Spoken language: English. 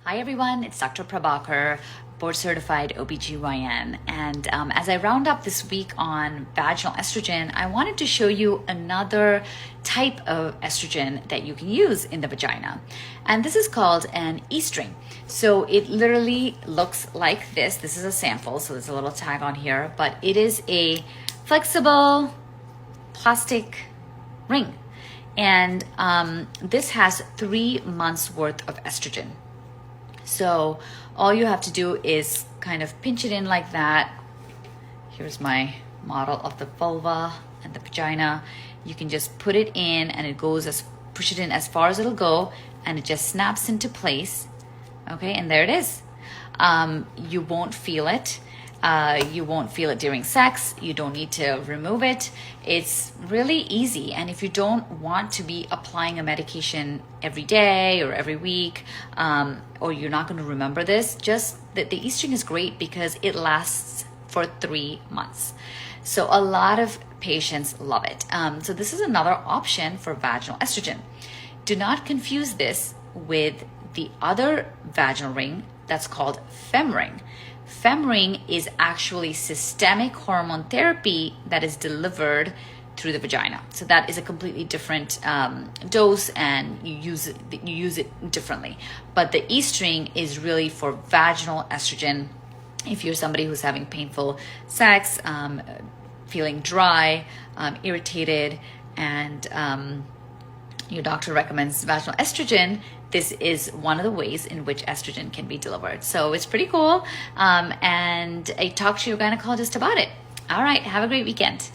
Hi everyone, it's Dr. Prabakar, board certified OBGYN. And as I round up this week on vaginal estrogen, I wanted to show you another type of estrogen that you can use in the vagina. And this is called an Estring. So it literally looks like this. This is a sample, so there's a little tag on here, but it is a flexible plastic ring. And this has 3 months worth of estrogen. So all you have to do is kind of pinch it in like that. Here's my model of the vulva and the vagina. You can just put it in and it goes push it in as far as it'll go, and it just snaps into place. Okay, and there it is. You won't feel it. You won't feel it during sex. You don't need to remove it. It's really easy. And if you don't want to be applying a medication every day or every week, or you're not going to remember this, just the Estring is great because it lasts for 3 months. So a lot of patients love it. So this is another option for vaginal estrogen. Do not confuse this with the other vaginal ring that's called FemRing. FemRing is actually systemic hormone therapy that is delivered through the vagina. So that is a completely different dose, and you use it differently. But the Estring is really for vaginal estrogen. If you're somebody who's having painful sex, feeling dry, irritated, and your doctor recommends vaginal estrogen, this is one of the ways in which estrogen can be delivered. So it's pretty cool. And I talked to your gynecologist about it. All right, have a great weekend.